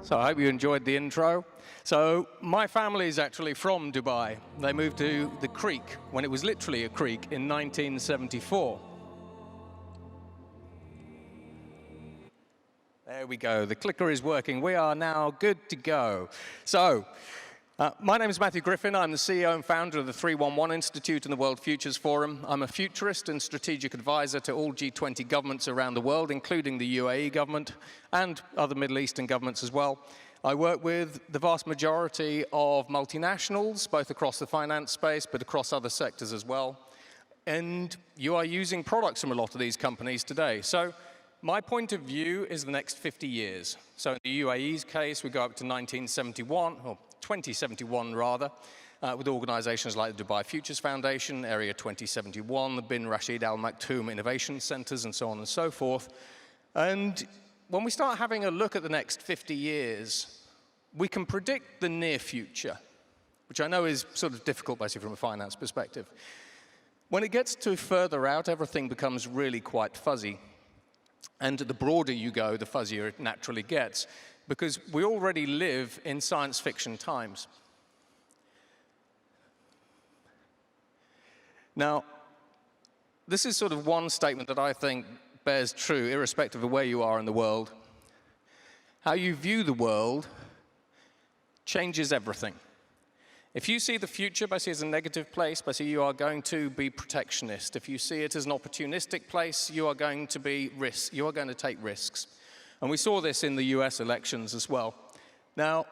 So I hope you enjoyed the intro. So my family is actually from Dubai. They moved to the creek when it was literally a creek in 1974. There we go. The clicker is working. We are now good to go. So my name is Matthew Griffin. I'm the CEO and founder of the 311 Institute and the World Futures Forum. I'm a futurist and strategic advisor to all G20 governments around the world, including the UAE government and other Middle Eastern governments as well. I work with the vast majority of multinationals, both across the finance space, but across other sectors as well. And you are using products from a lot of these companies today. So my point of view is the next 50 years. So in the UAE's case, we go up to 1971, or 2071 rather, with organizations like the Dubai Futures Foundation, Area 2071, the Bin Rashid Al Maktoum Innovation Centers, and so on and so forth. And when we start having a look at the next 50 years, we can predict the near future, which I know is sort of difficult, basically, from a finance perspective. When it gets to further out, everything becomes really quite fuzzy. And the broader you go, the fuzzier it naturally gets, because we already live in science fiction times. Now, this is sort of one statement that I think bears true, irrespective of where you are in the world. How you view the world changes everything. If you see the future, basically, as a negative place, basically, you are going to be protectionist. If you see it as an opportunistic place, you are going to take risks. And we saw this in the US elections as well. Now,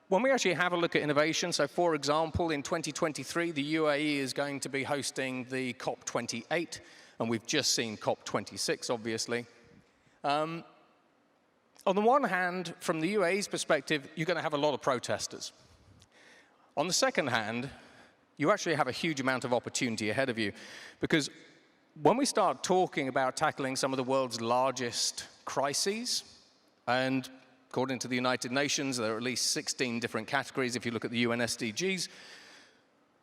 when we actually have a look at innovation, so for example, in 2023, the UAE is going to be hosting the COP28, and we've just seen COP26, obviously. On the one hand, from the UAE's perspective, you're going to have a lot of protesters. On the second hand, you actually have a huge amount of opportunity ahead of you, because when we start talking about tackling some of the world's largest crises, and according to the United Nations, there are at least 16 different categories if you look at the UN SDGs.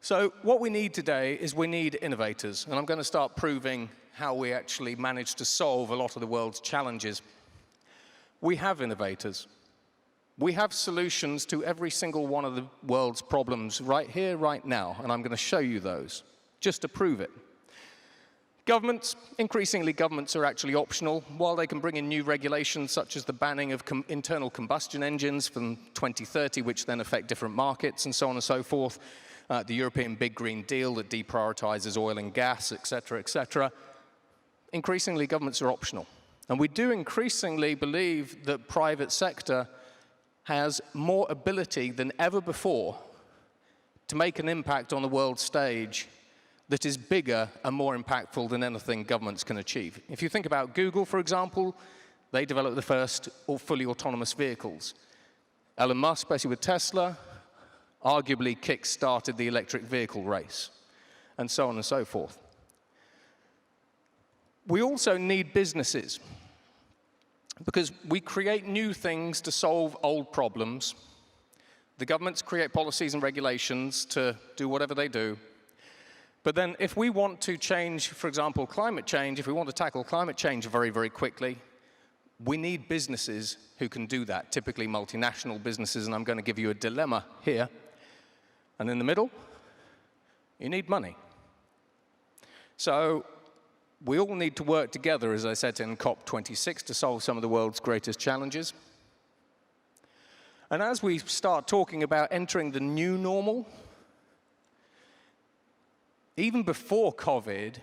So what we need today is we need innovators, and I'm going to start proving how we actually manage to solve a lot of the world's challenges. We have innovators. We have solutions to every single one of the world's problems right here, right now, and I'm going to show you those, just to prove it. Governments, increasingly governments are actually optional. While they can bring in new regulations such as the banning of internal combustion engines from 2030, which then affect different markets and so on and so forth, the European Big Green Deal that deprioritizes oil and gas, et cetera, increasingly governments are optional. And we do increasingly believe that private sector has more ability than ever before to make an impact on the world stage that is bigger and more impactful than anything governments can achieve. If you think about Google, for example, they developed the first fully autonomous vehicles. Elon Musk, basically with Tesla, arguably kick-started the electric vehicle race, and so on and so forth. We also need businesses, because we create new things to solve old problems. The governments create policies and regulations to do whatever they do. But then if we want to change, for example, climate change, if we want to tackle climate change very, very quickly, we need businesses who can do that, typically multinational businesses, and I'm going to give you a dilemma here. And in the middle, you need money. So we all need to work together, as I said in COP26, to solve some of the world's greatest challenges. And as we start talking about entering the new normal, even before COVID,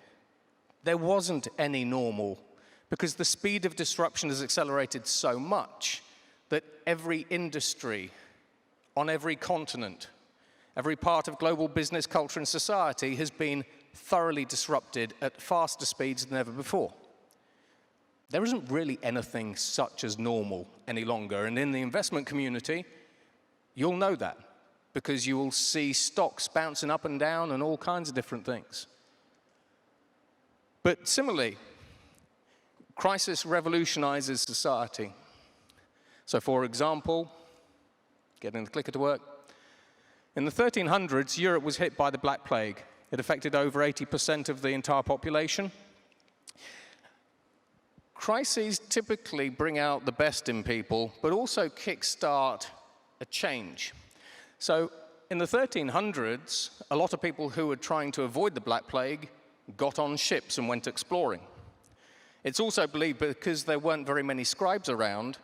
there wasn't any normal, because the speed of disruption has accelerated so much that every industry on every continent, every part of global business, culture, and society has been thoroughly disrupted at faster speeds than ever before. There isn't really anything such as normal any longer, and in the investment community, you'll know that, because you will see stocks bouncing up and down and all kinds of different things. But similarly, crisis revolutionizes society. So for example, getting the clicker to work, in the 1300s, Europe was hit by the Black Plague. It affected over 80% of the entire population. crises typically bring out the best in people, but also kickstart a change. So in the 1300s, a lot of people who were trying to avoid the Black Plague got on ships and went exploring. It's also believed because there weren't very many scribes around,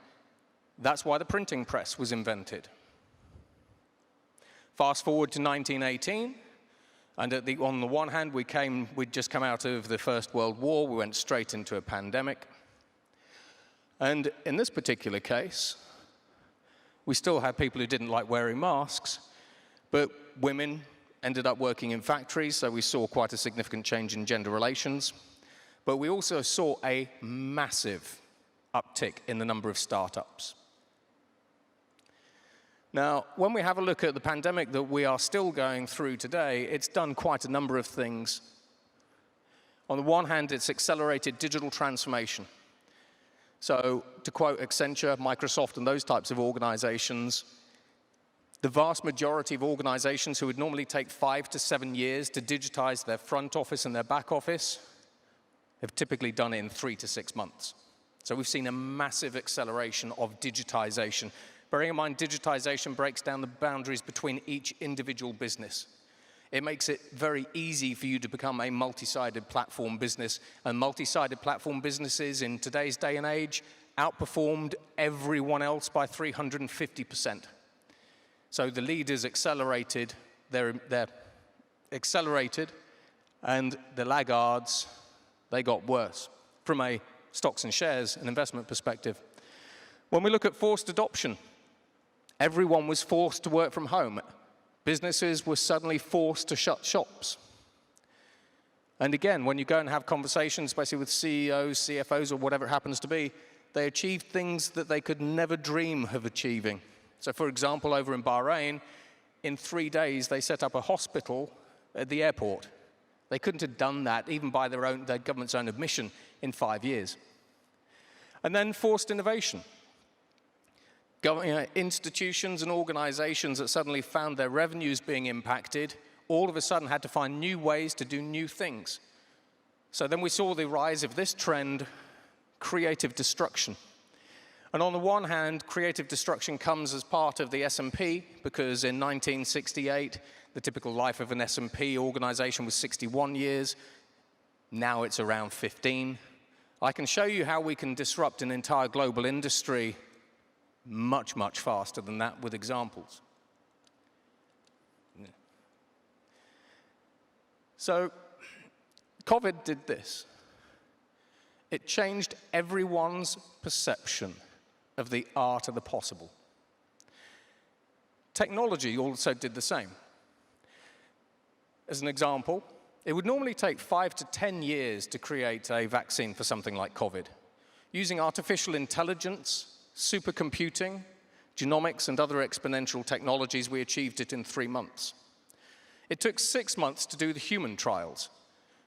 that's why the printing press was invented. Fast forward to 1918, and on the one hand, we'd just come out of the First World War, we went straight into a pandemic. And in this particular case, we still had people who didn't like wearing masks, but women ended up working in factories, so we saw quite a significant change in gender relations. But we also saw a massive uptick in the number of startups. Now, when we have a look at the pandemic that we are still going through today, it's done quite a number of things. On the one hand, it's accelerated digital transformation. So, to quote Accenture, Microsoft, and those types of organizations, the vast majority of organizations who would normally take 5 to 7 years to digitize their front office and their back office have typically done it in 3 to 6 months. So we've seen a massive acceleration of digitization. Bearing in mind, digitization breaks down the boundaries between each individual business. It makes it very easy for you to become a multi-sided platform business, and multi-sided platform businesses in today's day and age outperformed everyone else by 350%. So the leaders accelerated, they're accelerated, and the laggards, they got worse from a stocks and shares and investment perspective. When we look at forced adoption, everyone was forced to work from home. Businesses were suddenly forced to shut shops. And again, when you go and have conversations, especially with CEOs, CFOs, or whatever it happens to be, they achieved things that they could never dream of achieving. So for example, over in Bahrain, in 3 days, they set up a hospital at the airport. They couldn't have done that, even by their government's own admission, in 5 years. And then forced innovation. Institutions and organizations that suddenly found their revenues being impacted, all of a sudden had to find new ways to do new things. So then we saw the rise of this trend, creative destruction. And on the one hand, creative destruction comes as part of the S&P, because in 1968, the typical life of an S&P organization was 61 years. Now it's around 15. I can show you how we can disrupt an entire global industry much, much faster than that with examples. So, COVID did this. It changed everyone's perception of the art of the possible. Technology also did the same. As an example, it would normally take 5 to 10 years to create a vaccine for something like COVID. Using artificial intelligence, supercomputing, genomics, and other exponential technologies, we achieved it in 3 months. It took 6 months to do the human trials.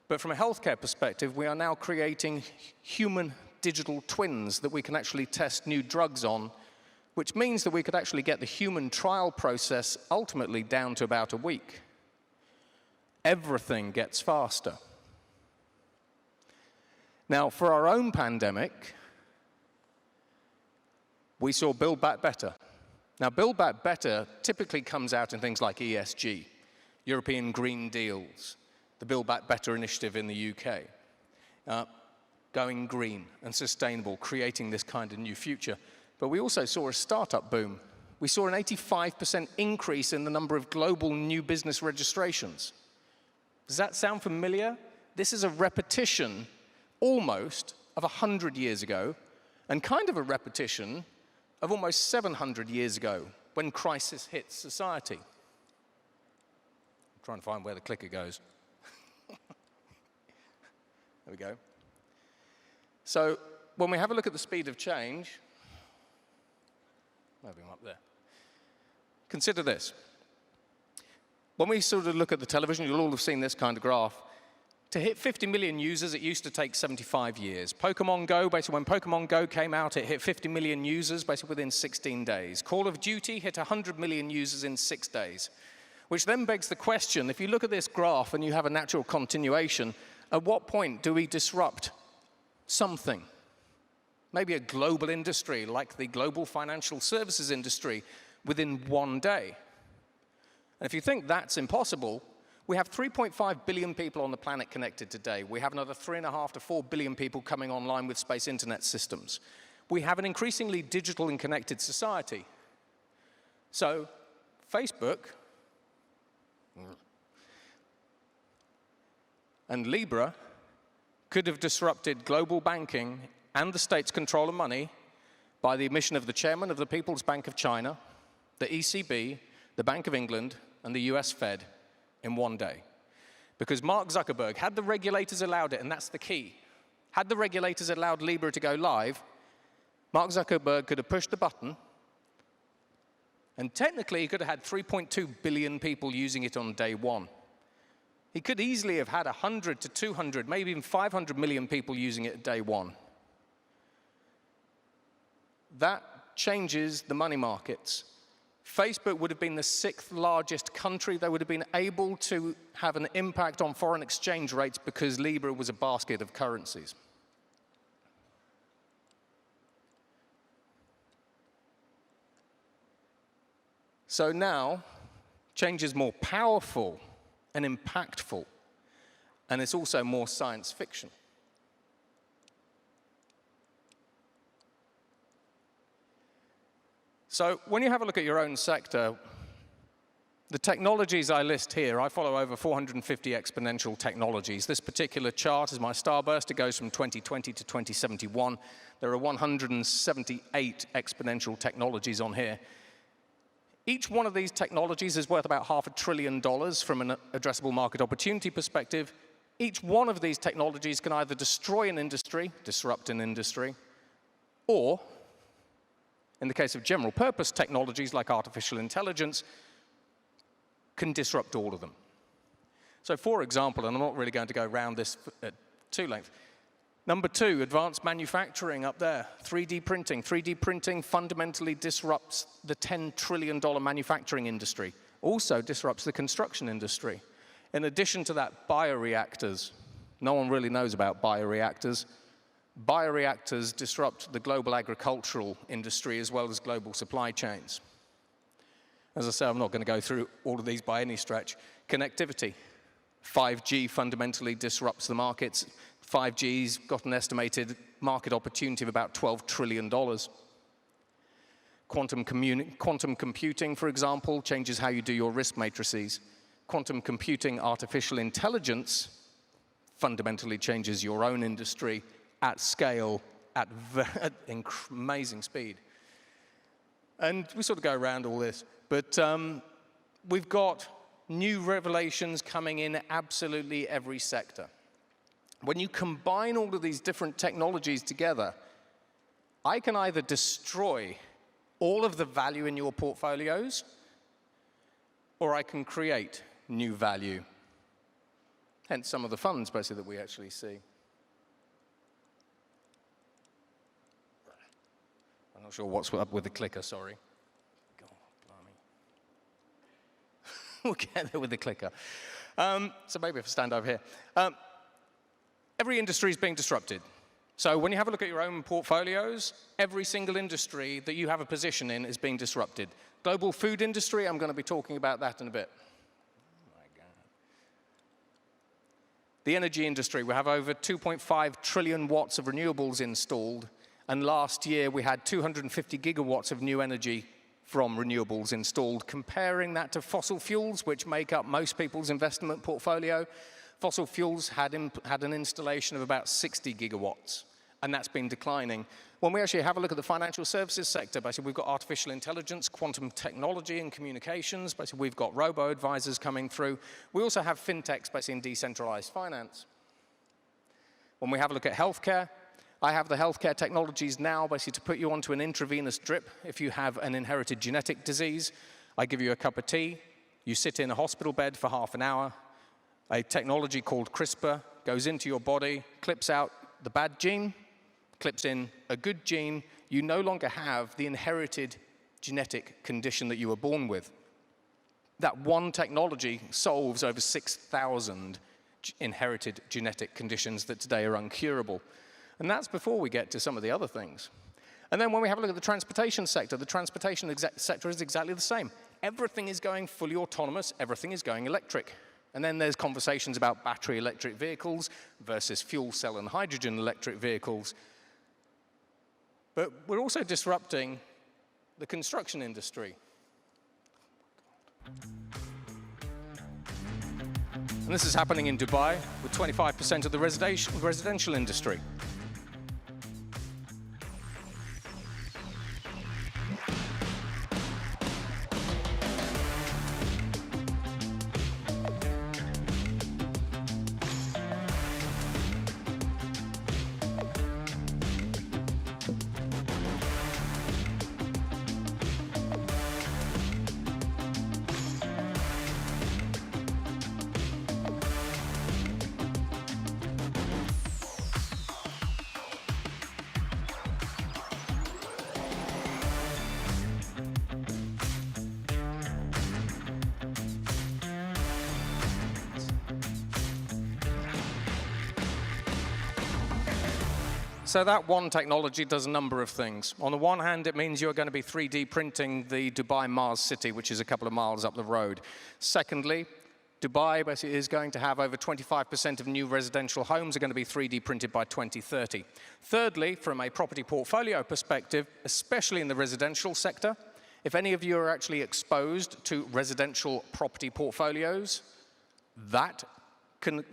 But from a healthcare perspective, we are now creating human digital twins that we can actually test new drugs on, which means that we could actually get the human trial process ultimately down to about a week. Everything gets faster. Now, for our own pandemic, we saw Build Back Better. Now, Build Back Better typically comes out in things like ESG, European Green Deals, the Build Back Better initiative in the UK, going green and sustainable, creating this kind of new future. But we also saw a startup boom. We saw an 85% increase in the number of global new business registrations. Does that sound familiar? This is a repetition, almost, of 100 years ago, and kind of a repetition of almost 700 years ago, when crisis hit society. I'm trying to find where the clicker goes. There we go. So when we have a look at the speed of change, moving up there, consider this. When we sort of look at the television, you'll all have seen this kind of graph. To hit 50 million users, it used to take 75 years. Pokemon Go, basically when Pokemon Go came out, it hit 50 million users basically within 16 days. Call of Duty hit 100 million users in 6 days. Which then begs the question, if you look at this graph and you have a natural continuation, at what point do we disrupt something? maybe a global industry like the global financial services industry within one day. And if you think that's impossible, we have 3.5 billion people on the planet connected today. We have another 3.5 to 4 billion people coming online with space internet systems. We have an increasingly digital and connected society. So Facebook and Libra could have disrupted global banking and the state's control of money by the admission of the chairman of the People's Bank of China, the ECB, the Bank of England, and the US Fed in one day. Because Mark Zuckerberg, had the regulators allowed it, and that's the key, had the regulators allowed Libra to go live, Mark Zuckerberg could have pushed the button, and technically he could have had 3.2 billion people using it on day one. He could easily have had 100 to 200, maybe even 500 million people using it at day one. That changes the money markets. Facebook would have been the 6th largest country. They would have been able to have an impact on foreign exchange rates because Libra was a basket of currencies. So now, change is more powerful and impactful, and it's also more science fiction. So when you have a look at your own sector, the technologies I list here, I follow over 450 exponential technologies. This particular chart is my starburst. It goes from 2020 to 2071. There are 178 exponential technologies on here. Each one of these technologies is worth about $500 billion from an addressable market opportunity perspective. Each one of these technologies can either destroy an industry, disrupt an industry, or, in the case of general purpose technologies like artificial intelligence, can disrupt all of them. So for example, and I'm not really going to go around this at too length, number 2, advanced manufacturing up there, 3D printing. 3D printing fundamentally disrupts the $10 trillion manufacturing industry, also disrupts the construction industry. In addition to that, bioreactors. No one really knows about bioreactors. Bioreactors disrupt the global agricultural industry as well as global supply chains. As I say, I'm not going to go through all of these by any stretch. Connectivity. 5G fundamentally disrupts the markets. 5G's got an estimated market opportunity of about $12 trillion. Quantum computing, for example, changes how you do your risk matrices. Quantum computing, artificial intelligence, fundamentally changes your own industry at scale, at amazing speed. And we sort of go around all this, but we've got new revelations coming in absolutely every sector. When you combine all of these different technologies together, I can either destroy all of the value in your portfolios, or I can create new value. Hence some of the funds, basically, that we actually see. I'm not sure what's up with the clicker, sorry. God, blimey. We'll get there with the clicker. So maybe if I stand over here. Every industry is being disrupted. So when you have a look at your own portfolios, every single industry that you have a position in is being disrupted. Global food industry, I'm going to be talking about that in a bit. Oh my God. The energy industry, we have over 2.5 trillion watts of renewables installed, and last year we had 250 gigawatts of new energy from renewables installed. Comparing that to fossil fuels, which make up most people's investment portfolio, fossil fuels had an installation of about 60 gigawatts, and that's been declining. When we actually have a look at the financial services sector, basically we've got artificial intelligence, quantum technology and communications, basically we've got robo-advisors coming through. We also have fintechs, basically in decentralized finance. When we have a look at healthcare, I have the healthcare technologies now, basically to put you onto an intravenous drip if you have an inherited genetic disease. I give you a cup of tea, you sit in a hospital bed for half an hour, a technology called CRISPR goes into your body, clips out the bad gene, clips in a good gene. You no longer have the inherited genetic condition that you were born with. That one technology solves over 6,000 inherited genetic conditions that today are uncurable. And that's before we get to some of the other things. And then when we have a look at the transportation sector, the transportation sector is exactly the same. Everything is going fully autonomous, everything is going electric. And then there's conversations about battery electric vehicles versus fuel cell and hydrogen electric vehicles. But we're also disrupting the construction industry. And this is happening in Dubai with 25% of the residential industry. So that one technology does a number of things. On the one hand, it means you're going to be 3D printing the Dubai Mars City, which is a couple of miles up the road. Secondly, Dubai basically is going to have over 25% of new residential homes are going to be 3D printed by 2030. Thirdly, from a property portfolio perspective, especially in the residential sector, if any of you are actually exposed to residential property portfolios, that can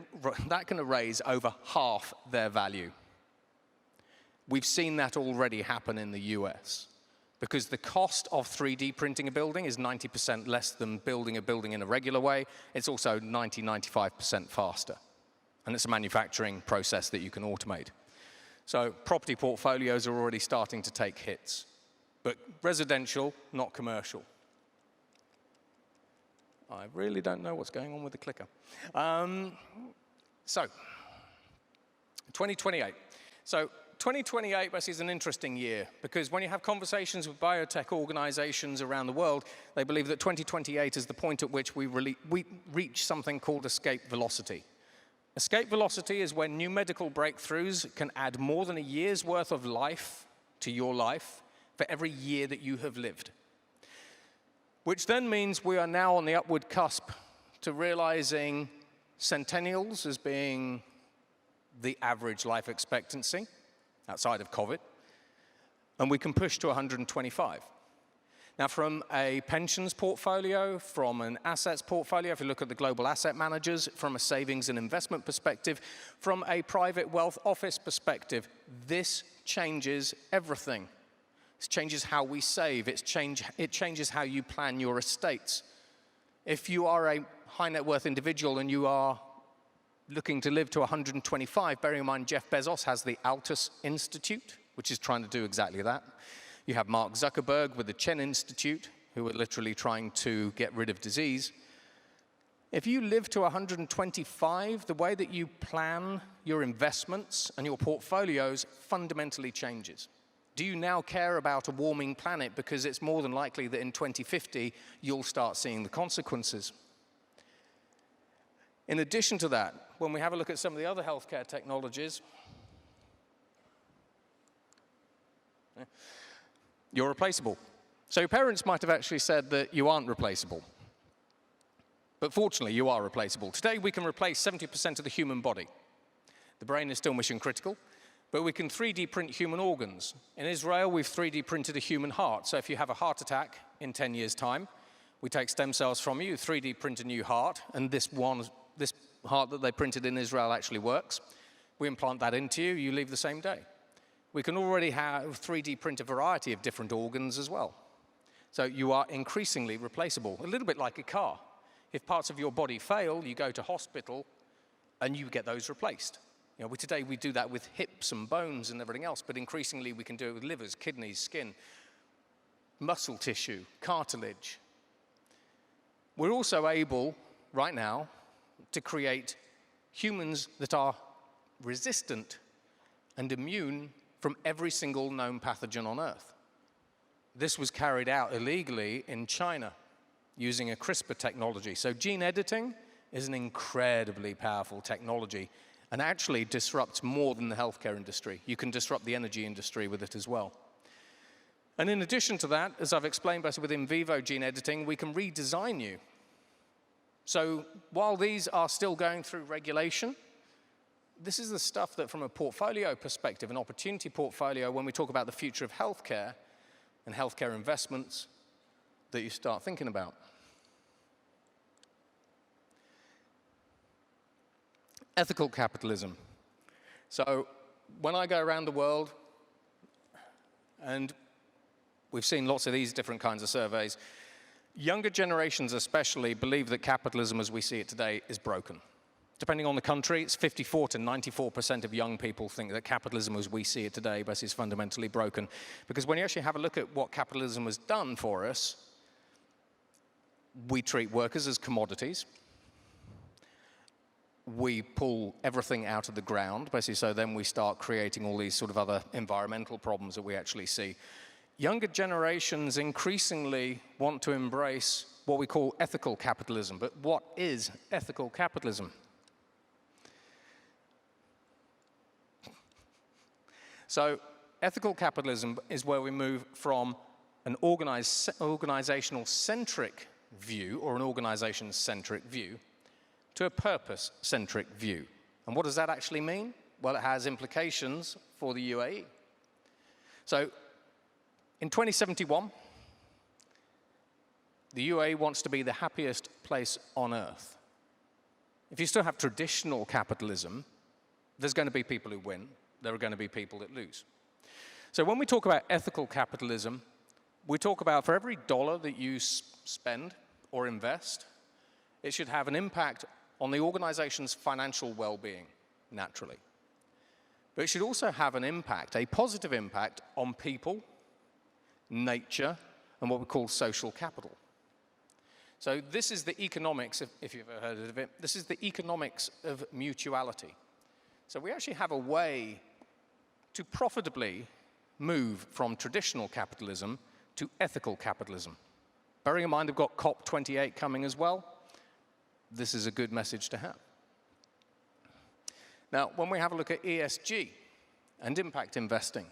erase over half their value. We've seen that already happen in the US, because the cost of 3D printing a building is 90% less than building a building in a regular way. It's also 95% faster. And it's a manufacturing process that you can automate. So property portfolios are already starting to take hits, but residential, not commercial. I really don't know what's going on with the clicker. So 2028. So 2028 basically is an interesting year, because when you have conversations with biotech organizations around the world, they believe that 2028 is the point at which we reach something called escape velocity. Escape velocity is when new medical breakthroughs can add more than a year's worth of life to your life for every year that you have lived. Which then means we are now on the upward cusp to realizing centennials as being the average life expectancy outside of COVID, and we can push to 125. Now, from a pensions portfolio, from an assets portfolio, if you look at the global asset managers, from a savings and investment perspective, from a private wealth office perspective, this changes everything. It changes how we save. It changes how you plan your estates. If you are a high net worth individual and you are looking to live to 125, bearing in mind Jeff Bezos has the Altus Institute, which is trying to do exactly that. You have Mark Zuckerberg with the Chen Institute, who are literally trying to get rid of disease. If you live to 125, the way that you plan your investments and your portfolios fundamentally changes. Do you now care about a warming planet because it's more than likely that in 2050 you'll start seeing the consequences? In addition to that, when we have a look at some of the other healthcare technologies, you're replaceable. So your parents might have actually said that you aren't replaceable. But fortunately, you are replaceable. Today, we can replace 70% of the human body. The brain is still mission critical, but we can 3D print human organs. In Israel, we've 3D printed a human heart. So if you have a heart attack in 10 years' time, we take stem cells from you, 3D print a new heart, and this heart that they printed in Israel actually works. We implant that into you, you leave the same day. We can already have 3D print a variety of different organs as well. So you are increasingly replaceable, a little bit like a car. If parts of your body fail, you go to hospital and you get those replaced. You know, today we do that with hips and bones and everything else, but increasingly we can do it with livers, kidneys, skin, muscle tissue, cartilage. We're also able, right now, to create humans that are resistant and immune from every single known pathogen on Earth. This was carried out illegally in China using a CRISPR technology. So gene editing is an incredibly powerful technology, and actually disrupts more than the healthcare industry. You can disrupt the energy industry with it as well. And in addition to that, as I've explained better with in vivo gene editing, we can redesign you. So while these are still going through regulation, this is the stuff that from a portfolio perspective, an opportunity portfolio, when we talk about the future of healthcare and healthcare investments, that you start thinking about. Ethical capitalism. So when I go around the world, and we've seen lots of these different kinds of surveys, younger generations especially believe that capitalism as we see it today is broken. Depending on the country, it's 54 to 94% of young people think that capitalism as we see it today is fundamentally broken. Because when you actually have a look at what capitalism has done for us, we treat workers as commodities. We pull everything out of the ground, basically, so then we start creating all these sort of other environmental problems that we actually see. Younger generations increasingly want to embrace what we call ethical capitalism. But what is ethical capitalism? So ethical capitalism is where we move from an organizational-centric view, or an organization-centric view, to a purpose-centric view. And what does that actually mean? Well, it has implications for the UAE. So in 2071, the UAE wants to be the happiest place on earth. If you still have traditional capitalism, there's going to be people who win. There are going to be people that lose. So when we talk about ethical capitalism, we talk about for every dollar that you spend or invest, it should have an impact on the organization's financial well-being, naturally. But it should also have an impact, a positive impact, on people, nature, and what we call social capital. So this is the economics, if you've ever heard of it, this is the economics of mutuality. So we actually have a way to profitably move from traditional capitalism to ethical capitalism. Bearing in mind they've got COP28 coming as well, this is a good message to have. Now, when we have a look at ESG and impact investing,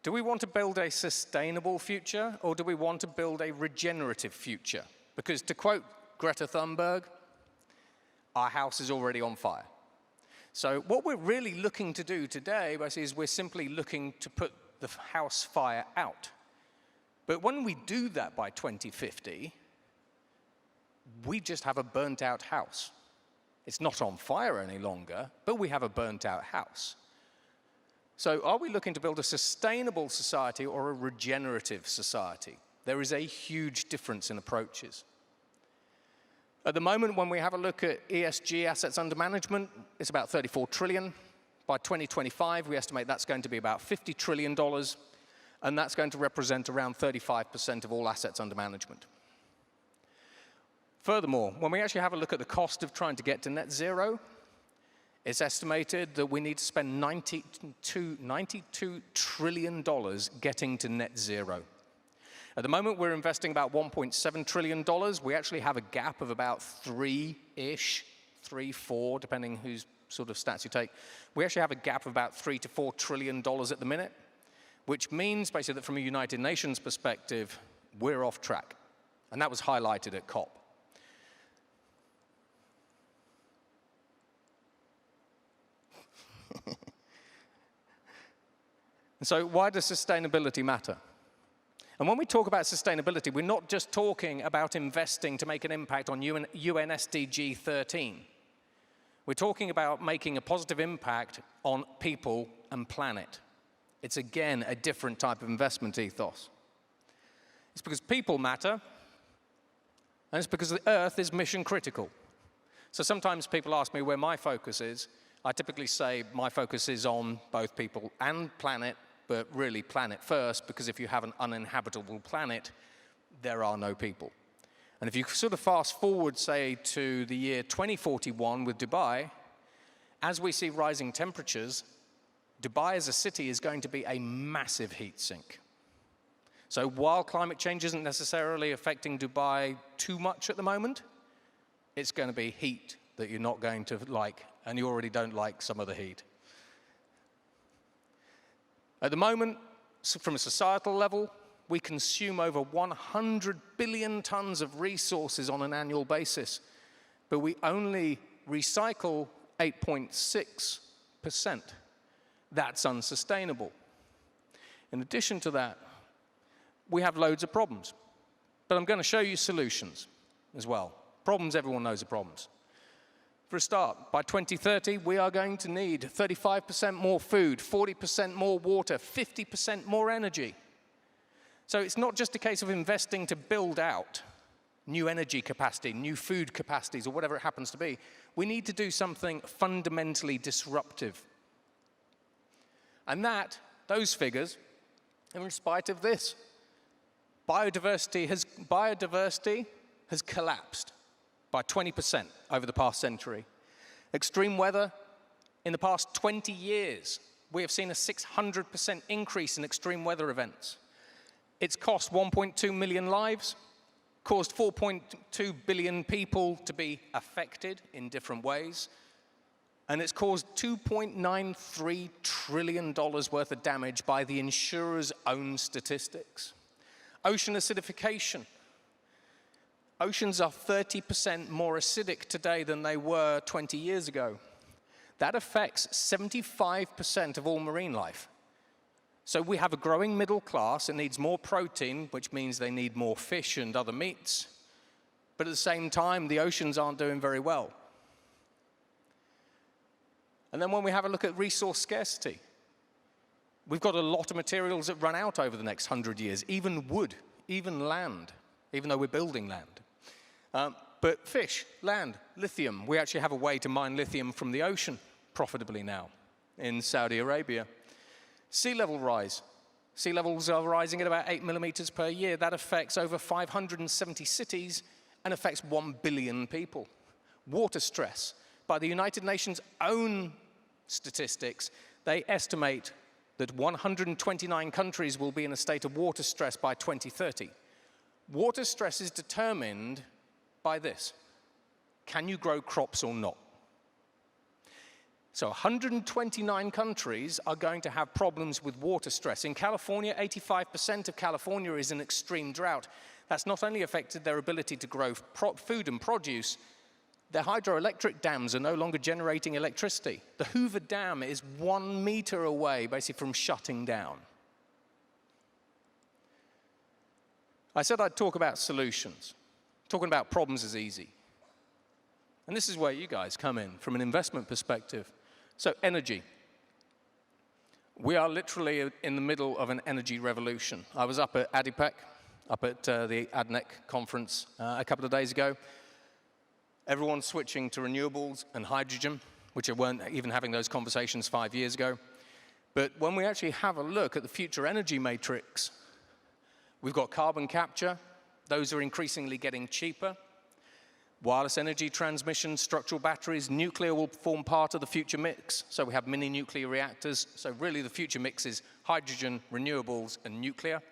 do we want to build a sustainable future, or do we want to build a regenerative future? Because to quote Greta Thunberg, our house is already on fire. So what we're really looking to do today is we're simply looking to put the house fire out. But when we do that by 2050, we just have a burnt-out house. It's not on fire any longer, but we have a burnt-out house. So are we looking to build a sustainable society or a regenerative society? There is a huge difference in approaches. At the moment, when we have a look at ESG assets under management, it's about 34 trillion. By 2025, we estimate that's going to be about $50 trillion, and that's going to represent around 35% of all assets under management. Furthermore, when we actually have a look at the cost of trying to get to net zero, it's estimated that we need to spend $92 trillion getting to net zero. At the moment, we're investing about $1.7 trillion. We actually have a gap of about 3-ish, 3, 4, depending whose sort of stats you take. We actually have a gap of about $3 to $4 trillion at the minute, which means basically that from a United Nations perspective, we're off track. And that was highlighted at COP. So why does sustainability matter? And when we talk about sustainability, we're not just talking about investing to make an impact on UN SDG 13. We're talking about making a positive impact on people and planet. It's, again, a different type of investment ethos. It's because people matter, and it's because the Earth is mission critical. So sometimes people ask me where my focus is. I typically say my focus is on both people and planet, but really planet first, because if you have an uninhabitable planet, there are no people. And if you sort of fast forward, say, to the year 2041 with Dubai, as we see rising temperatures, Dubai as a city is going to be a massive heat sink. So while climate change isn't necessarily affecting Dubai too much at the moment, it's going to be heat that you're not going to like and you already don't like some of the heat. At the moment, from a societal level, we consume over 100 billion tons of resources on an annual basis, but we only recycle 8.6%. That's unsustainable. In addition to that, we have loads of problems. But I'm going to show you solutions as well. Problems, everyone knows are problems. For a start, by 2030, we are going to need 35% more food, 40% more water, 50% more energy. So it's not just a case of investing to build out new energy capacity, new food capacities, or whatever it happens to be. We need to do something fundamentally disruptive. And those figures, in spite of this, biodiversity has collapsed by 20% over the past century. Extreme weather, in the past 20 years, we have seen a 600% increase in extreme weather events. It's cost 1.2 million lives, caused 4.2 billion people to be affected in different ways, and it's caused $2.93 trillion worth of damage by the insurers' own statistics. Ocean acidification. Oceans are 30% more acidic today than they were 20 years ago. That affects 75% of all marine life. So we have a growing middle class. It needs more protein, which means they need more fish and other meats. But at the same time, the oceans aren't doing very well. And then when we have a look at resource scarcity, we've got a lot of materials that run out over the next 100 years, even wood, even land, even though we're building land. But fish, land, lithium. We actually have a way to mine lithium from the ocean profitably now in Saudi Arabia. Sea level rise. Sea levels are rising at about 8 millimeters per year. That affects over 570 cities and affects 1 billion people. Water stress. By the United Nations' own statistics, they estimate that 129 countries will be in a state of water stress by 2030. Water stress is determined by this. Can you grow crops or not? So 129 countries are going to have problems with water stress. In California, 85% of California is in extreme drought. That's not only affected their ability to grow food and produce, their hydroelectric dams are no longer generating electricity. The Hoover Dam is 1 meter away, basically, from shutting down. I said I'd talk about solutions. Talking about problems is easy. And this is where you guys come in from an investment perspective. So energy. We are literally in the middle of an energy revolution. I was up at ADIPEC, up at the ADNEC conference a couple of days ago. Everyone's switching to renewables and hydrogen, which I weren't even having those conversations 5 years ago. But when we actually have a look at the future energy matrix, we've got carbon capture. Those are increasingly getting cheaper. Wireless energy transmission, structural batteries, nuclear will form part of the future mix. So we have mini nuclear reactors. So really the future mix is hydrogen, renewables, and nuclear.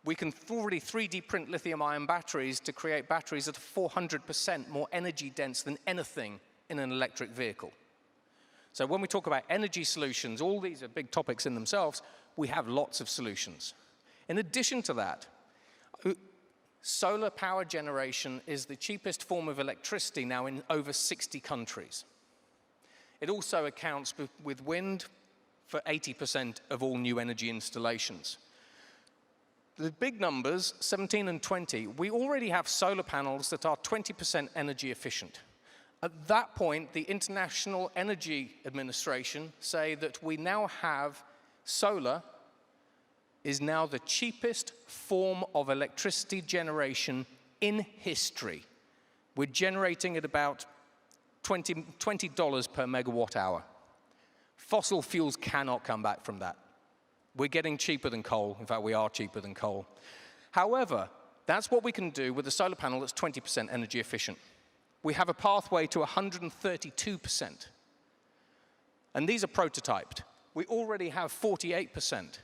We can already 3D print lithium-ion batteries to create batteries that are 400% more energy dense than anything in an electric vehicle. So when we talk about energy solutions, all these are big topics in themselves. We have lots of solutions. In addition to that, solar power generation is the cheapest form of electricity now in over 60 countries. It also accounts with wind for 80% of all new energy installations. The big numbers, 17 and 20, we already have solar panels that are 20% energy efficient. At that point, the International Energy Administration say that we now have solar is now the cheapest form of electricity generation in history. We're generating at about $20 per megawatt hour. Fossil fuels cannot come back from that. We're getting cheaper than coal. In fact, we are cheaper than coal. However, that's what we can do with a solar panel that's 20% energy efficient. We have a pathway to 132%. And these are prototyped. We already have 48%.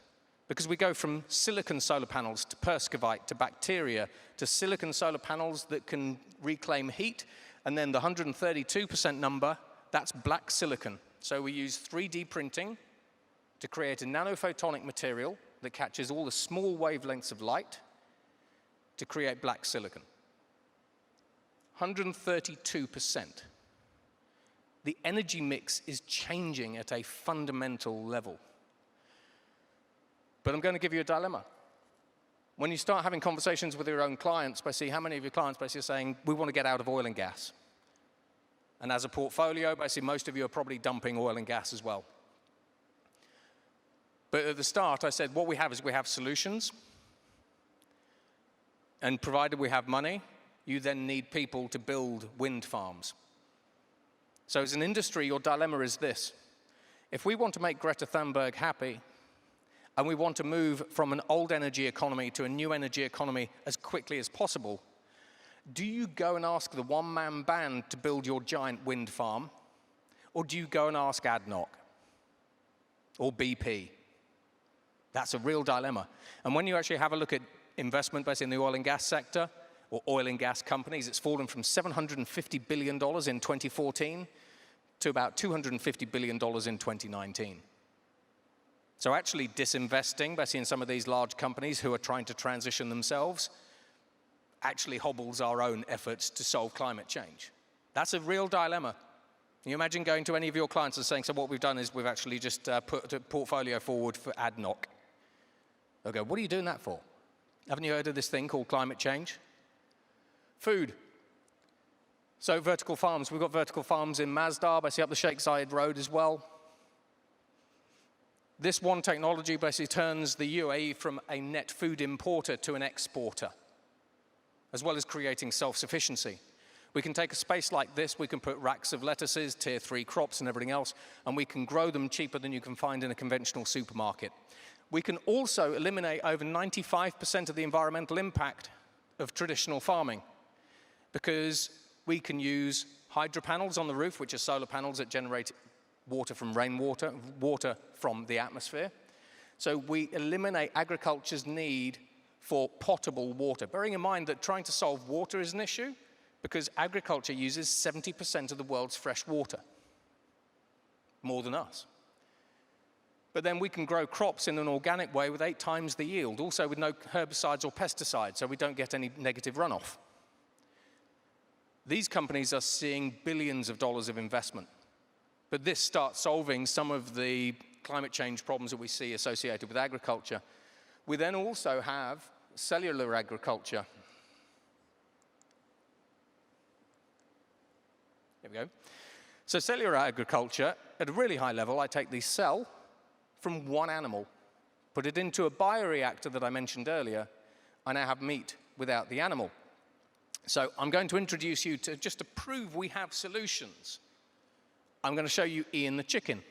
Because we go from silicon solar panels to Perscovite to bacteria to silicon solar panels that can reclaim heat, and then the 132% number that's black silicon. So we use 3D printing to create a nanophotonic material that catches all the small wavelengths of light to create black silicon. 132%. The energy mix is changing at a fundamental level. But I'm going to give you a dilemma. When you start having conversations with your own clients, basically, how many of your clients basically are saying, we want to get out of oil and gas? And as a portfolio, basically, most of you are probably dumping oil and gas as well. But at the start, I said, what we have is we have solutions. And provided we have money, you then need people to build wind farms. So as an industry, your dilemma is this. If we want to make Greta Thunberg happy, and we want to move from an old energy economy to a new energy economy as quickly as possible, do you go and ask the one-man band to build your giant wind farm, or do you go and ask ADNOC or BP? That's a real dilemma. And when you actually have a look at investment based in the oil and gas sector, or oil and gas companies, it's fallen from $750 billion in 2014 to about $250 billion in 2019. So actually disinvesting, basically in some of these large companies who are trying to transition themselves, actually hobbles our own efforts to solve climate change. That's a real dilemma. Can you imagine going to any of your clients and saying, so what we've done is we've actually just put a portfolio forward for ADNOC. They'll go, what are you doing that for? Haven't you heard of this thing called climate change? Food. So vertical farms. We've got vertical farms in Masdar, basically up the Sheikh Zayed Road as well. This one technology basically turns the UAE from a net food importer to an exporter, as well as creating self-sufficiency. We can take a space like this, we can put racks of lettuces, tier 3 crops and everything else, and we can grow them cheaper than you can find in a conventional supermarket. We can also eliminate over 95% of the environmental impact of traditional farming, because we can use hydro panels on the roof, which are solar panels that generate water from rainwater, water from the atmosphere. So we eliminate agriculture's need for potable water. Bearing in mind that trying to solve water is an issue, because agriculture uses 70% of the world's fresh water, more than us. But then we can grow crops in an organic way with 8 times the yield, also with no herbicides or pesticides, so we don't get any negative runoff. These companies are seeing billions of dollars of investment. But this starts solving some of the climate change problems that we see associated with agriculture. We then also have cellular agriculture. Here we go. So cellular agriculture, at a really high level, I take the cell from one animal, put it into a bioreactor that I mentioned earlier, I now have meat without the animal. So I'm going to introduce you to, just to prove we have solutions, I'm going to show you Ian the chicken.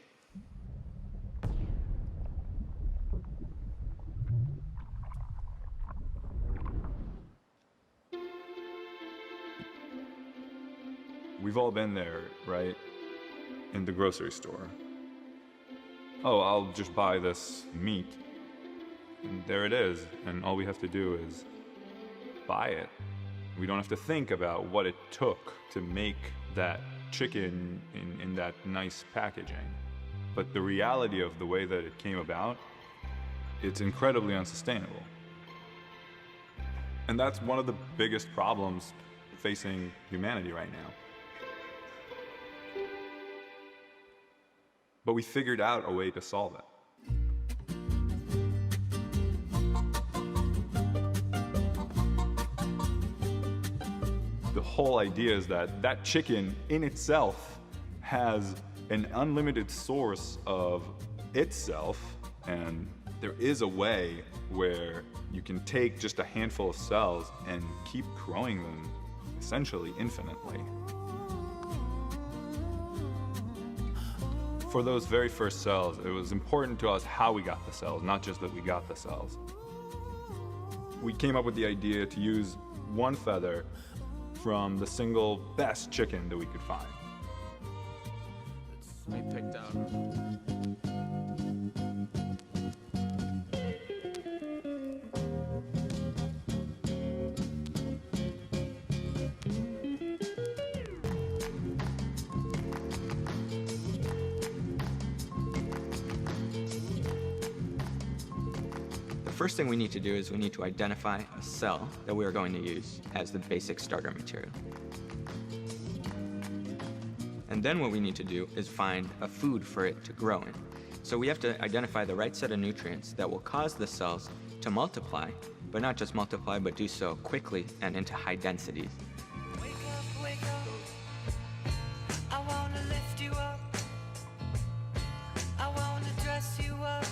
We've all been there, right? In the grocery store. Oh, I'll just buy this meat. And there it is. And all we have to do is buy it. We don't have to think about what it took to make that chicken in that nice packaging. But the reality of the way that it came about, it's incredibly unsustainable. And that's one of the biggest problems facing humanity right now. But we figured out a way to solve it. The whole idea is that that chicken in itself has an unlimited source of itself, and there is a way where you can take just a handful of cells and keep growing them essentially infinitely. For those very first cells, it was important to us how we got the cells, not just that we got the cells. We came up with the idea to use one feather from the single best chicken that we could find. We picked out. first thing we need to do is we need to identify a cell that we are going to use as the basic starter material. And then what we need to do is find a food for it to grow in. So we have to identify the right set of nutrients that will cause the cells to multiply, but not just multiply, but do so quickly and into high densities. Wake up, I wanna lift you up, I wanna dress you up,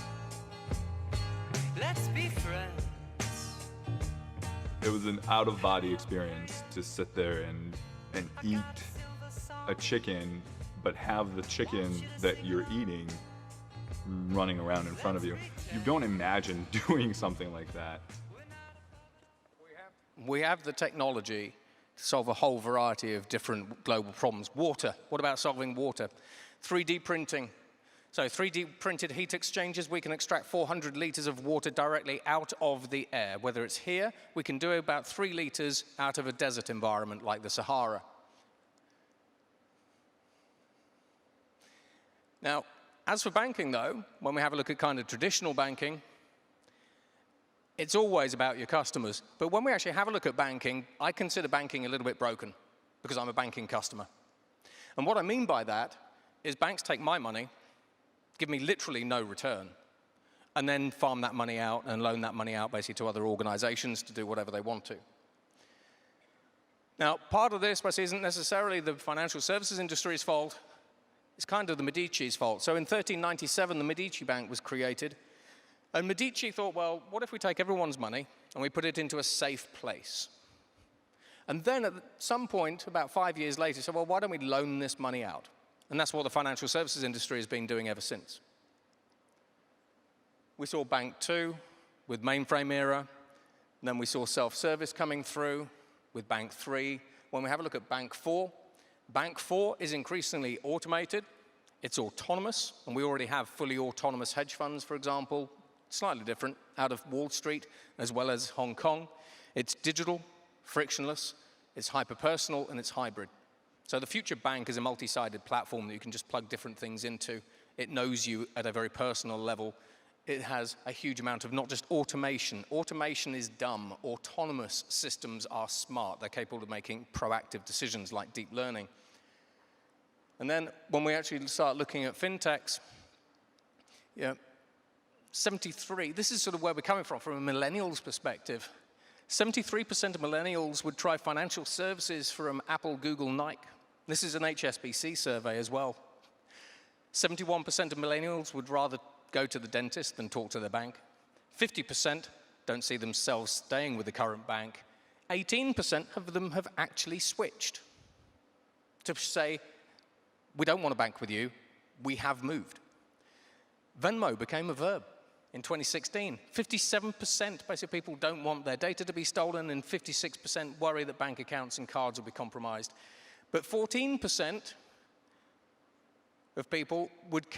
let's be friends. It was an out-of-body experience to sit there and eat a chicken, but have the chicken that you're eating running around in front of you. You don't imagine doing something like that. We have the technology to solve a whole variety of different global problems. Water, what about solving water? 3D printing. So 3D printed heat exchangers, we can extract 400 liters of water directly out of the air. Whether it's here, we can do about 3 liters out of a desert environment like the Sahara. Now, as for banking, though, when we have a look at kind of traditional banking, it's always about your customers. But when we actually have a look at banking, I consider banking a little bit broken because I'm a banking customer. And what I mean by that is banks take my money, give me literally no return, and then farm that money out and loan that money out basically to other organizations to do whatever they want to. Now, part of this basically isn't necessarily the financial services industry's fault. It's kind of the Medici's fault. So in 1397, the Medici Bank was created. And Medici thought, well, what if we take everyone's money and we put it into a safe place? And then at some point, about 5 years later, said, well, why don't we loan this money out? And that's what the financial services industry has been doing ever since. We saw Bank 2 with mainframe era. And then we saw self-service coming through with Bank 3. When we have a look at Bank 4 is increasingly automated. It's autonomous, and we already have fully autonomous hedge funds, for example, slightly different, out of Wall Street as well as Hong Kong. It's digital, frictionless, it's hyper-personal, and it's hybrid. So the future bank is a multi-sided platform that you can just plug different things into. It knows you at a very personal level. It has a huge amount of not just automation. Automation is dumb. Autonomous systems are smart. They're capable of making proactive decisions like deep learning. And then when we actually start looking at fintechs, 73, this is sort of where we're coming from a millennials perspective. 73% of millennials would try financial services from Apple, Google, Nike. This is an HSBC survey as well. 71% of millennials would rather go to the dentist than talk to their bank. 50% don't see themselves staying with the current bank. 18% of them have actually switched to say, we don't want to bank with you, we have moved. Venmo became a verb in 2016. 57% basically people don't want their data to be stolen, and 56% worry that bank accounts and cards will be compromised. But 14% of people would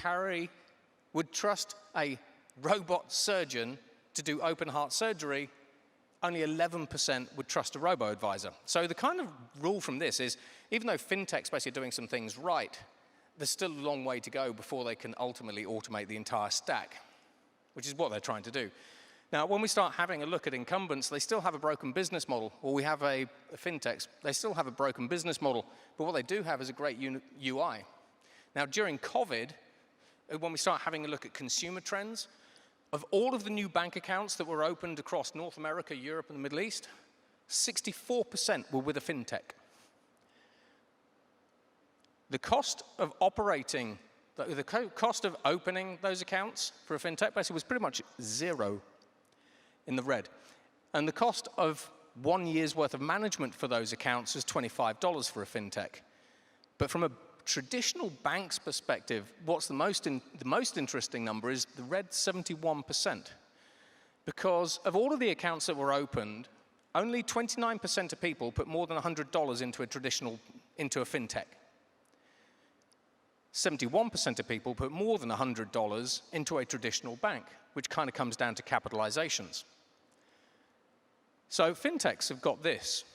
trust a robot surgeon to do open heart surgery. Only 11% would trust a robo-advisor. So the kind of rule from this is, even though fintech's basically doing some things right, there's still a long way to go before they can ultimately automate the entire stack, which is what they're trying to do. Now, when we start having a look at incumbents, they still have a broken business model, or we have a fintechs, they still have a broken business model, but what they do have is a great UI. Now, during COVID, when we start having a look at consumer trends, of all of the new bank accounts that were opened across North America, Europe, and the Middle East, 64% were with a fintech. The cost of operating, the cost of opening those accounts for a fintech basically was pretty much zero in the red. And the cost of 1 year's worth of management for those accounts was $25 for a fintech. But from a traditional bank's perspective, what's the most interesting number is the red 71%. Because of all of the accounts that were opened, only 29% of people put more than $100 into a fintech. 71% of people put more than $100 into a traditional bank, which kind of comes down to capitalizations. So fintechs have got this.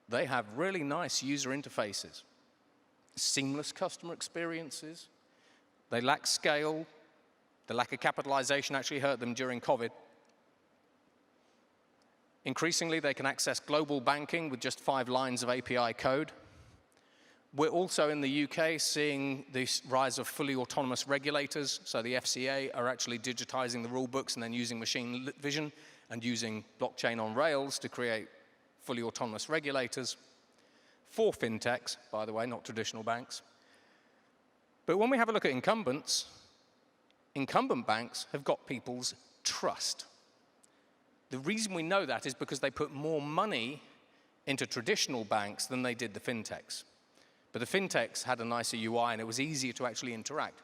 They have really nice user interfaces, seamless customer experiences. They lack scale. The lack of capitalization actually hurt them during COVID. Increasingly, they can access global banking with just 5 lines of API code. We're also in the UK seeing the rise of fully autonomous regulators. So the FCA are actually digitizing the rule books and then using machine vision and using blockchain on rails to create fully autonomous regulators for fintechs, by the way, not traditional banks. But when we have a look at incumbents, incumbent banks have got people's trust. The reason we know that is because they put more money into traditional banks than they did the fintechs. But the fintechs had a nicer UI and it was easier to actually interact.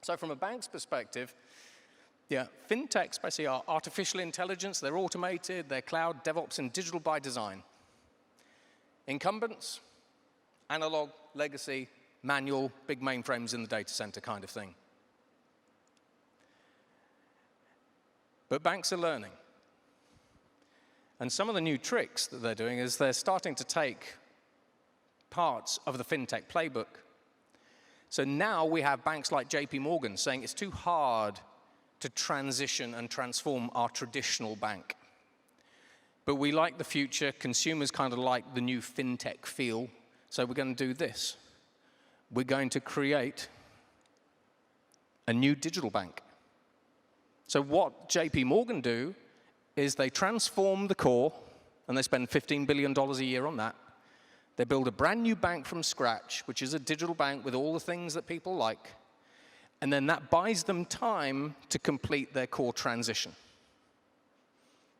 So from a bank's perspective, yeah, fintechs basically are artificial intelligence, they're automated, they're cloud, DevOps, and digital by design. Incumbents, analog, legacy, manual, big mainframes in the data center kind of thing. But banks are learning. And some of the new tricks that they're doing is they're starting to take parts of the fintech playbook. So now we have banks like JP Morgan saying it's too hard to transition and transform our traditional bank. But we like the future, consumers kind of like the new fintech feel, so we're going to do this. We're going to create a new digital bank. So what JP Morgan do is they transform the core, and they spend $15 billion a year on that. They build a brand new bank from scratch, which is a digital bank with all the things that people like, and then that buys them time to complete their core transition.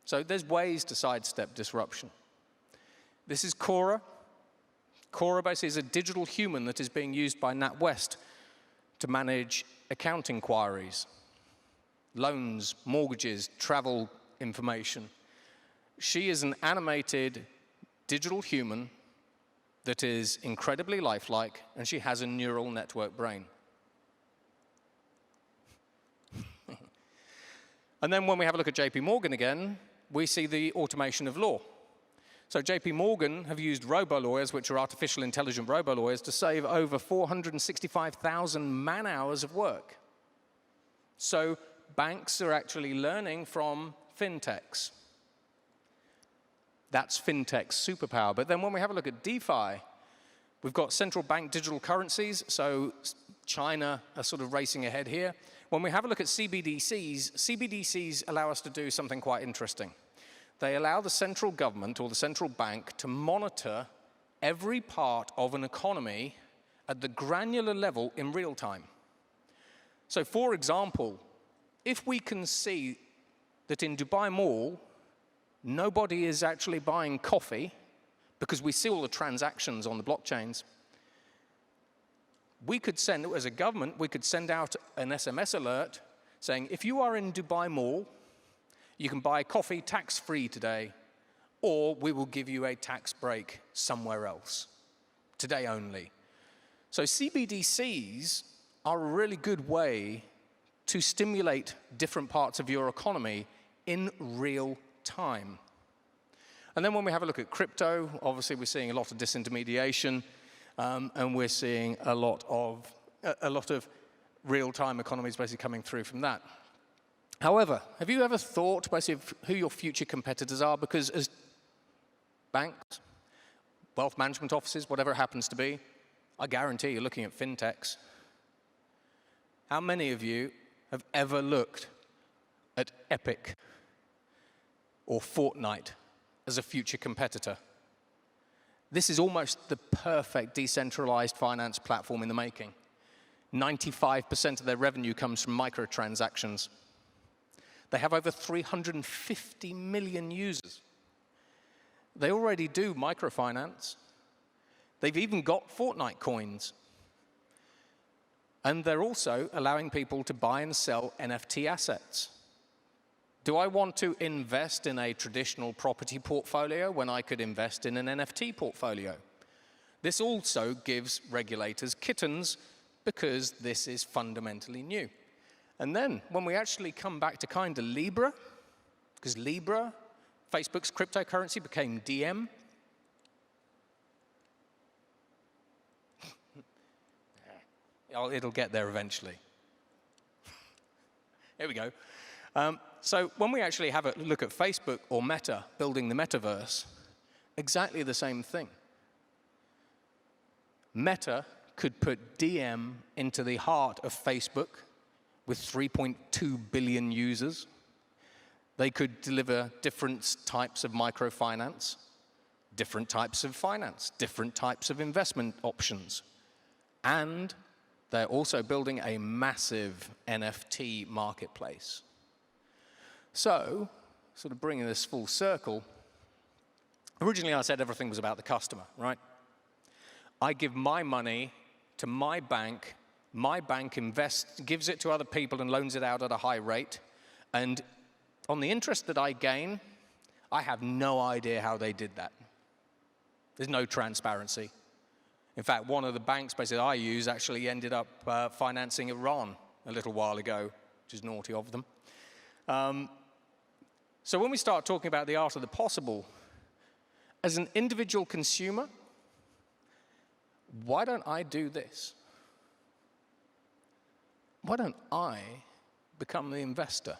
So there's ways to sidestep disruption. This is Cora. Cora basically is a digital human that is being used by NatWest to manage account inquiries, loans, mortgages, travel information. She is an animated digital human that is incredibly lifelike, and she has a neural network brain. And then when we have a look at JP Morgan again, we see the automation of law. So JP Morgan have used robo-lawyers, which are artificial intelligent robo-lawyers, to save over 465,000 man-hours of work. So banks are actually learning from fintechs. That's fintech's superpower. But then when we have a look at DeFi, we've got central bank digital currencies. So China are sort of racing ahead here. When we have a look at CBDCs, CBDCs allow us to do something quite interesting. They allow the central government or the central bank to monitor every part of an economy at the granular level in real time. So for example, if we can see that in Dubai Mall, nobody is actually buying coffee because we see all the transactions on the blockchains, we could send, as a government, we could send out an SMS alert saying, if you are in Dubai Mall, you can buy coffee tax-free today, or we will give you a tax break somewhere else, today only. So CBDCs are a really good way to stimulate different parts of your economy in real time. And then when we have a look at crypto, obviously we're seeing a lot of disintermediation, and we're seeing a lot of real-time economies basically coming through from that. However, have you ever thought basically of who your future competitors are? Because as banks, wealth management offices, whatever it happens to be, I guarantee you're looking at fintechs. How many of you have ever looked at Epic or Fortnite as a future competitor? This is almost the perfect decentralized finance platform in the making. 95% of their revenue comes from microtransactions. They have over 350 million users. They already do microfinance. They've even got Fortnite coins. And they're also allowing people to buy and sell NFT assets. Do I want to invest in a traditional property portfolio when I could invest in an NFT portfolio? This also gives regulators kittens because this is fundamentally new. And then when we actually come back to kind of Libra, because Libra, Facebook's cryptocurrency, became DM. It'll get there eventually. Here we go. So when we actually have a look at Facebook or Meta building the Metaverse, exactly the same thing. Meta could put DM into the heart of Facebook with 3.2 billion users. They could deliver different types of microfinance, different types of finance, different types of investment options. And they're also building a massive NFT marketplace. So, sort of bringing this full circle, originally I said everything was about the customer, right? I give my money to my bank gives it to other people and loans it out at a high rate, and on the interest that I gain, I have no idea how they did that. There's no transparency. In fact, one of the banks basically I use actually ended up financing Iran a little while ago, which is naughty of them. So when we start talking about the art of the possible, as an individual consumer, why don't I do this? Why don't I become the investor?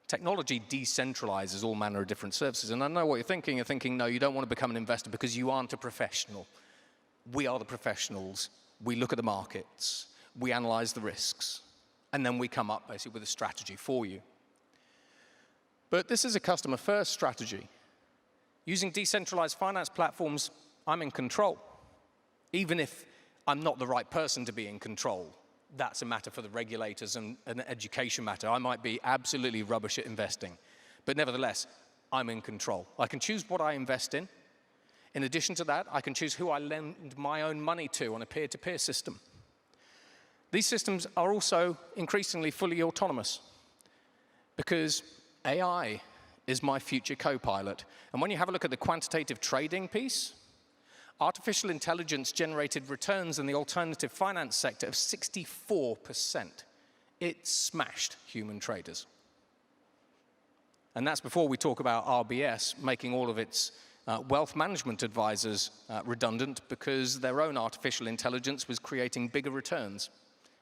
Technology decentralizes all manner of different services. And I know what you're thinking. You're thinking, no, you don't want to become an investor because you aren't a professional. We are the professionals. We look at the markets. We analyze the risks. And then we come up basically with a strategy for you. But this is a customer-first strategy. Using decentralized finance platforms, I'm in control. Even if I'm not the right person to be in control. That's a matter for the regulators and an education matter. I might be absolutely rubbish at investing. But nevertheless, I'm in control. I can choose what I invest in. In addition to that, I can choose who I lend my own money to on a peer-to-peer system. These systems are also increasingly fully autonomous because AI is my future co-pilot. And when you have a look at the quantitative trading piece, artificial intelligence generated returns in the alternative finance sector of 64%. It smashed human traders. And that's before we talk about RBS making all of its wealth management advisors redundant because their own artificial intelligence was creating bigger returns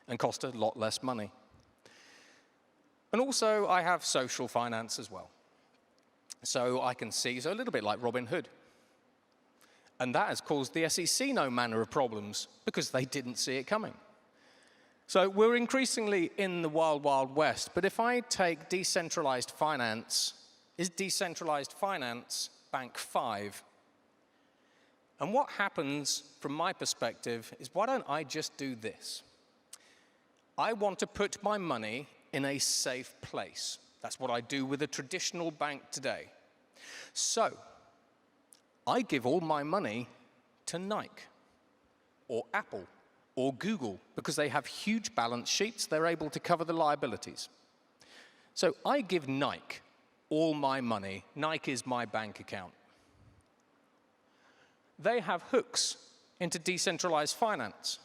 and cost a lot less money. And also, I have social finance as well. So I can see, so a little bit like Robin Hood. And that has caused the SEC no manner of problems because they didn't see it coming. So we're increasingly in the wild, wild west. But if I take decentralized finance, is decentralized finance Bank 5? And what happens from my perspective is, why don't I just do this? I want to put my money in a safe place. That's what I do with a traditional bank today. So I give all my money to Nike or Apple or Google because they have huge balance sheets. They're able to cover the liabilities. So I give Nike all my money. Nike is my bank account. They have hooks into decentralized finance.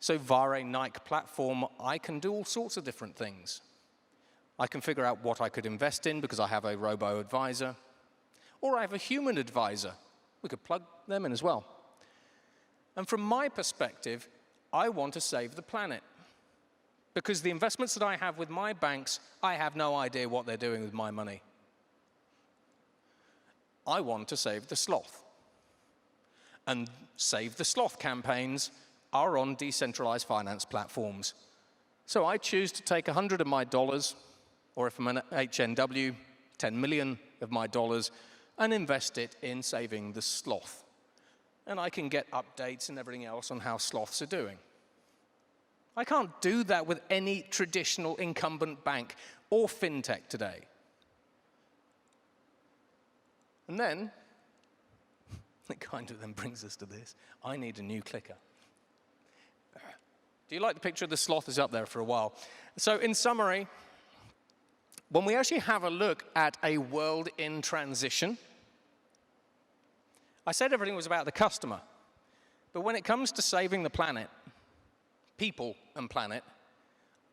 So via a Nike platform, I can do all sorts of different things. I can figure out what I could invest in because I have a robo-advisor. Or I have a human advisor. We could plug them in as well. And from my perspective, I want to save the planet. Because the investments that I have with my banks, I have no idea what they're doing with my money. I want to save the sloth. And Save the Sloth campaigns are on decentralized finance platforms. So I choose to take 100 of my dollars, or if I'm an HNW, 10 million of my dollars, and invest it in saving the sloth. And I can get updates and everything else on how sloths are doing. I can't do that with any traditional incumbent bank or fintech today. And then, it kind of then brings us to this. I need a new clicker. Do you like the picture of the sloth? Is up there for a while. So in summary, when we actually have a look at a world in transition, I said everything was about the customer. But when it comes to saving the planet, people and planet,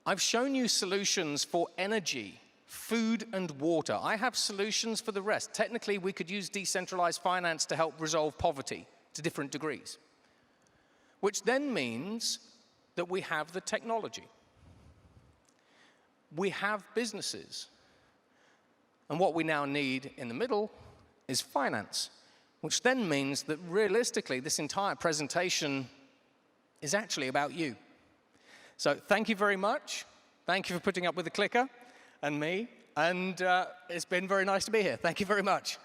I've shown you solutions for energy, food, and water. I have solutions for the rest. Technically, we could use decentralized finance to help resolve poverty to different degrees, which then means that we have the technology. we have businesses. And what we now need in the middle is finance, which then means that realistically, this entire presentation is actually about you. So thank you very much. Thank you for putting up with the clicker and me. And it's been very nice to be here. Thank you very much.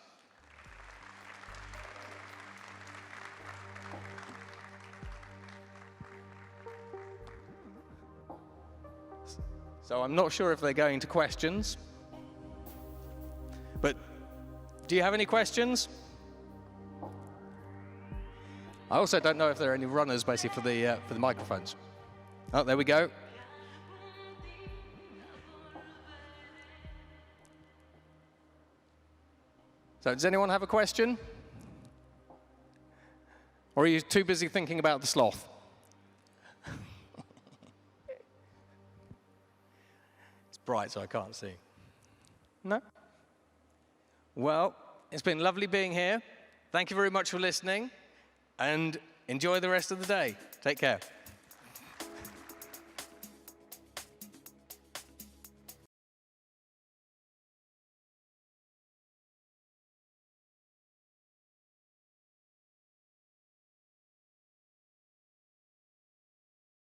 So I'm not sure if they're going to questions. But do you have any questions? I also don't know if there are any runners, basically, for the microphones. Oh, there we go. So does anyone have a question? Or are you too busy thinking about the sloth? It's bright, so I can't see. No? Well, it's been lovely being here. Thank you very much for listening, and enjoy the rest of the day. Take care.